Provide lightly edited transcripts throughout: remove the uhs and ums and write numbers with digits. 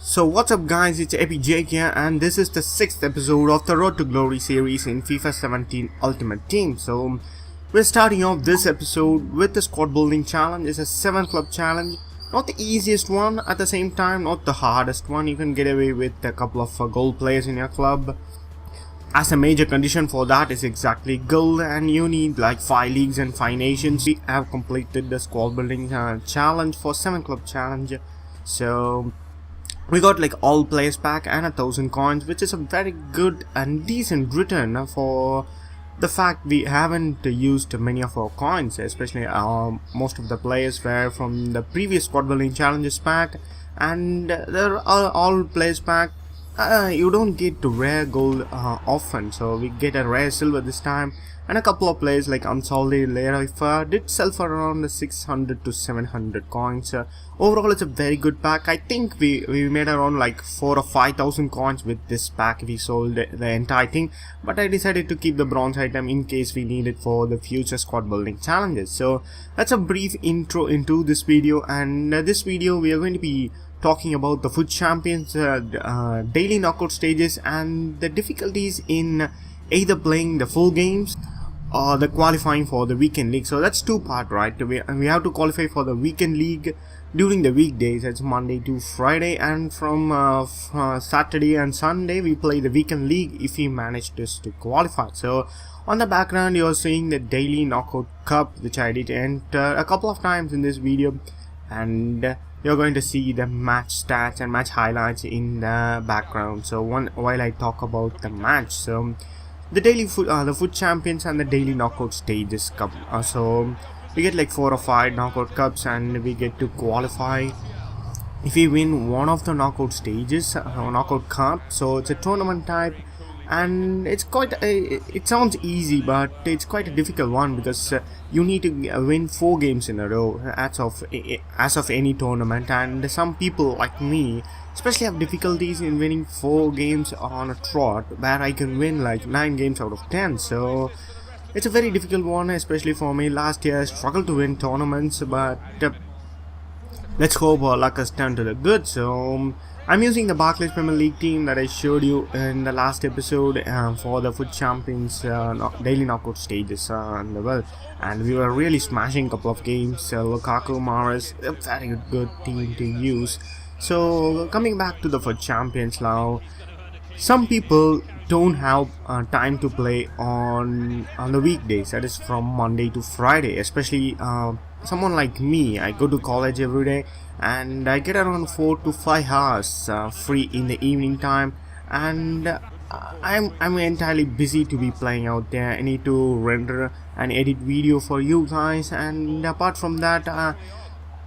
So what's up guys, it's Epi Jake here and this is the 6th episode of the Road to Glory series in FIFA 17 Ultimate Team. So we're starting off this episode with the squad building challenge. It's a 7 club challenge. Not the easiest one, at the same time not the hardest one. You can get away with a couple of gold players in your club. As a major condition for that is exactly gold, and you need like 5 leagues and 5 nations. We have completed the squad building challenge for 7 club challenge. So we got like all players pack and 1000 coins, which is a very good and decent return for the fact we haven't used many of our coins, especially most of the players were from the previous squad building challenges pack, and they're all players pack. You don't get to rare gold often, so we get a rare silver this time, and a couple of players like Unsolid Qualifier did sell for around 600 to 700 coins. Overall it's a very good pack. I think we made around like 4 or 5,000 coins with this pack. We sold the entire thing, but I decided to keep the bronze item in case we need it for the future squad building challenges. So that's a brief intro into this video, and this video we are going to be talking about the FUT champions, daily knockout stages, and the difficulties in either playing the full games or the qualifying for the weekend league. So that's two part, right? We have to qualify for the weekend league during the weekdays. It's Monday to Friday, and from Saturday and Sunday we play the weekend league if we manage to qualify. So on the background you're seeing the daily knockout cup, which I did enter a couple of times in this video, and you're going to see the match stats and match highlights in the background. So while I talk about the match, so the daily the FUT champions and the daily knockout stages cup. So we get like 4 or 5 knockout cups, and we get to qualify if we win one of the knockout stages, knockout cup. So it's a tournament type, and it's quite it sounds easy, but it's quite a difficult one because you need to win 4 games in a row as of any tournament, and some people like me especially have difficulties in winning 4 games on a trot, where I can win like 9 games out of 10. So it's a very difficult one, especially for me. Last year I struggled to win tournaments, but let's hope our luck has turned to the good. So I'm using the Barclays Premier League team that I showed you in the last episode for the FUT champions daily knockout stages in the world, and we were really smashing a couple of games. Lukaku, Mahrez, a very good team to use. So coming back to the FUT champions now, some people don't have time to play on the weekdays, that is from Monday to Friday, especially someone like me. I go to college every day, and I get around 4 to 5 hours free in the evening time, and I'm entirely busy to be playing out there. I need to render and edit video for you guys, and apart from that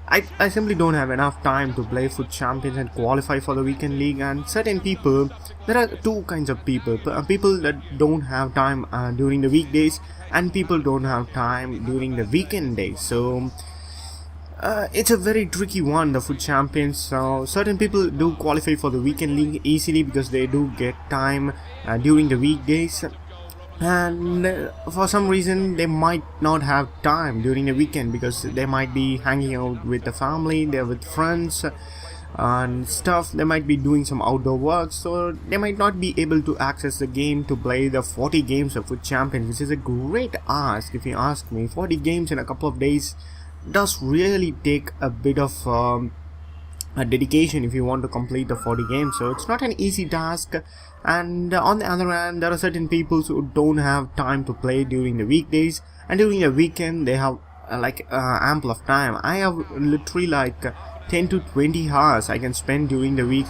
I simply don't have enough time to play FUT champions and qualify for the weekend league. And certain people, there are 2 kinds of people that don't have time during the weekdays, and people don't have time during the weekend days. So it's a very tricky one, the FUT champions. So certain people do qualify for the weekend league easily because they do get time during the weekdays, and for some reason they might not have time during the weekend because they might be hanging out with the family, they're with friends and stuff. They might be doing some outdoor work, so they might not be able to access the game to play the 40 games of FUT champions, which is a great ask if you ask me. 40 games in a couple of days does really take a bit of a dedication if you want to complete the 40 games, so it's not an easy task. And on the other hand, there are certain people who don't have time to play during the weekdays, and during the weekend they have ample of time. I have literally like 10 to 20 hours I can spend during the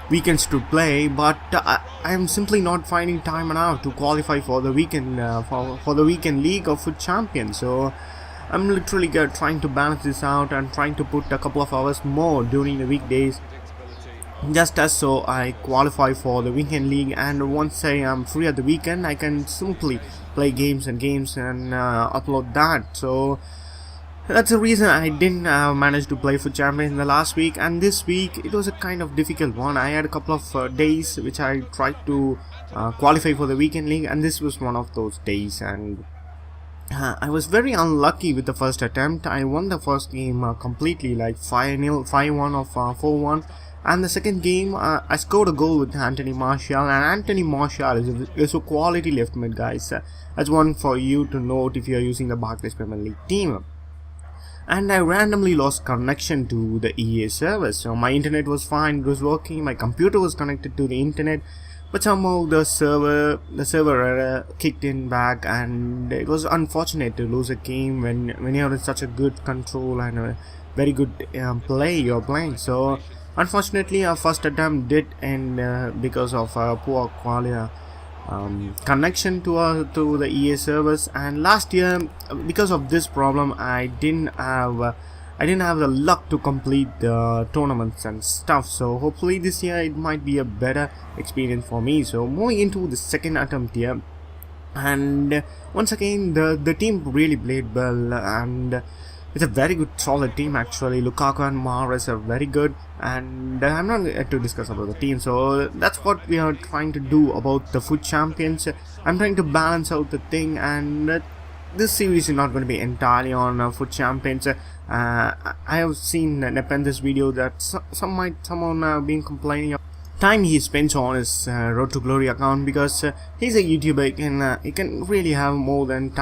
weekends to play, but I am simply not finding time enough to qualify for the weekend for the weekend league of FUT champions. So I'm literally trying to balance this out and trying to put a couple of hours more during the weekdays, just as so I qualify for the weekend league. And once I am free at the weekend, I can simply play games and upload that. So that's the reason I didn't manage to play FUT champions in the last week, and this week it was a kind of difficult one. I had a couple of days which I tried to qualify for the weekend league, and this was one of those days, and I was very unlucky with the first attempt. I won the first game completely, like 5-0, 5-1 or 4-1, And the second game, I scored a goal with Anthony Martial, and Anthony Martial is a quality left mid, guys. That's one for you to note if you are using the Barclays Premier League team. And I randomly lost connection to the EA server. So my internet was fine, it was working, my computer was connected to the internet, but somehow the server error kicked in back, and it was unfortunate to lose a game when you're in such a good control and a very good play you're playing. So unfortunately our first attempt did end because of poor quality connection to the EA servers. And last year, because of this problem, I didn't have the luck to complete the tournaments and stuff. So hopefully this year it might be a better experience for me. So moving into the second attempt here, and once again the team really played well, and it's a very good solid team actually. Lukaku and Mahrez are very good, and I'm not yet to discuss about the team. So that's what we are trying to do about the FUT champions. I'm trying to balance out the thing, and this series is not going to be entirely on FUT champions. I have seen Nepen's video that someone have been complaining of time he spends on his Road to Glory account, because he's a YouTuber. He can really have more than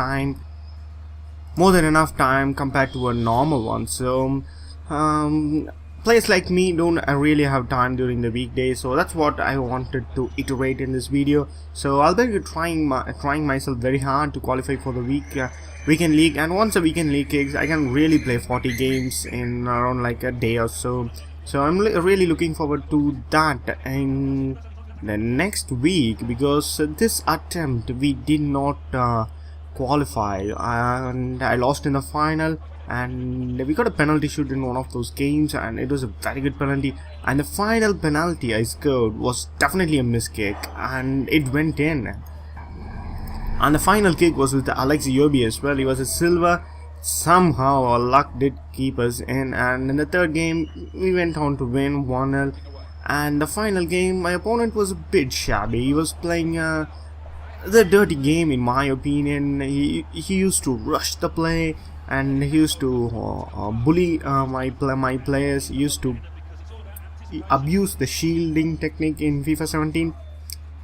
enough time compared to a normal one. So players like me don't really have time during the weekdays, so that's what I wanted to iterate in this video. So I'll be trying myself very hard to qualify for the weekend league, and once the weekend league kicks, I can really play 40 games in around like a day or so. So I'm really looking forward to that in the next week, because this attempt we did not qualify, and I lost in the final, and we got a penalty shoot in one of those games, and it was a very good penalty. And the final penalty I scored was definitely a miss kick, and it went in. And the final kick was with Alex Iwobi as well. He was a silver. Somehow our luck did keep us in, and in the third game we went on to win 1-0. And the final game, my opponent was a bit shabby. He was playing the dirty game in my opinion. He used to rush the play, and he used to bully my players. He used to abuse the shielding technique in FIFA 17.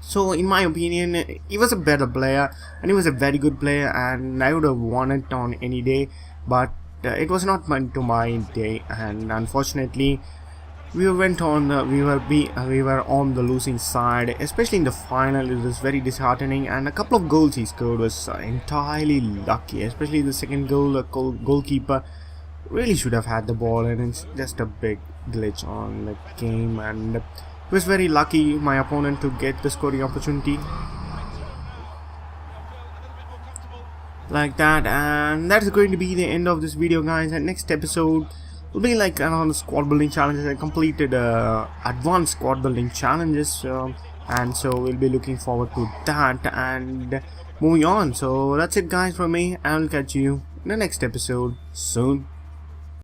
So in my opinion, he was a better player, and he was a very good player, and I would have won it on any day, but it was not meant to my day, and unfortunately we went on we were on the losing side, especially in the final. It was very disheartening, and a couple of goals he scored was entirely lucky, especially the second goal. The goalkeeper really should have had the ball, and it's just a big glitch on the game, and it was very lucky my opponent to get the scoring opportunity like that. And that's going to be the end of this video, guys. And next episode will be like around squad building challenges. I completed advanced squad building challenges, and so we'll be looking forward to that and moving on. So that's it, guys, from me. I'll catch you in the next episode soon.